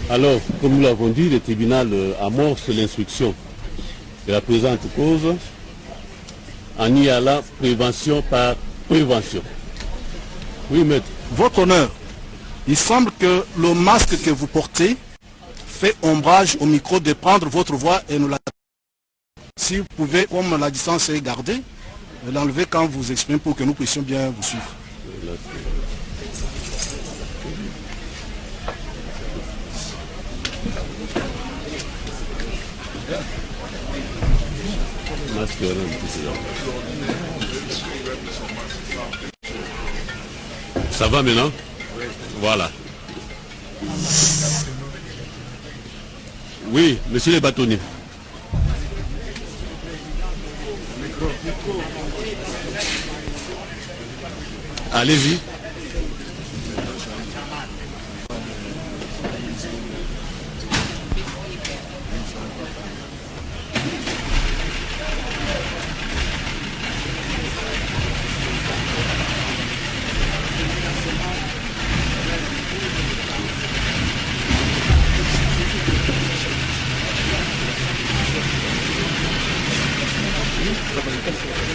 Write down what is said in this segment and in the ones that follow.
Alors, comme nous l'avons dit, le tribunal amorce l'instruction de la présente cause en y allant prévention par prévention. Oui, maître. Votre honneur, il semble que le masque que vous portez fait ombrage au micro de prendre votre voix et nous la... Si vous pouvez, comme la distance est gardée, l'enlever quand vous exprimez pour que nous puissions bien vous suivre. Ça va maintenant? Voilà. Oui, monsieur les bâtonniers. Allez-y.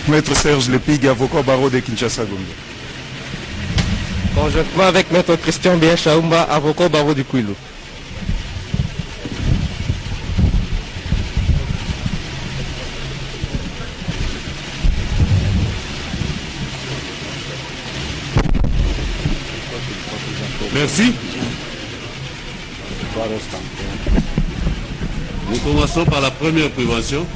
Maître Serge Lepig, avocat au barreau de Kinshasa Gombe. Conjointement avec Maître Christian Bien Chaoumba, avocat au barreau du Kouilou. Merci. Nous commençons par la première prévention.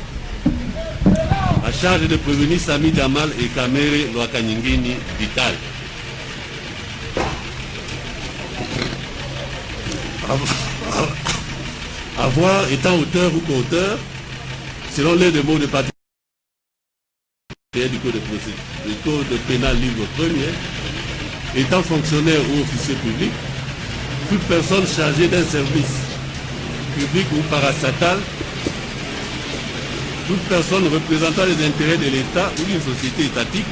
À charge de prévenir Sami Damal et Kamere Lwakanyingini Vital. Avoir étant auteur ou co-auteur, selon l'aide de mots de partie du code de procédure, du code pénal livre 1er, étant fonctionnaire ou officier public, toute personne chargée d'un service public ou parastatal, toute personne représentant les intérêts de l'État ou d'une société étatique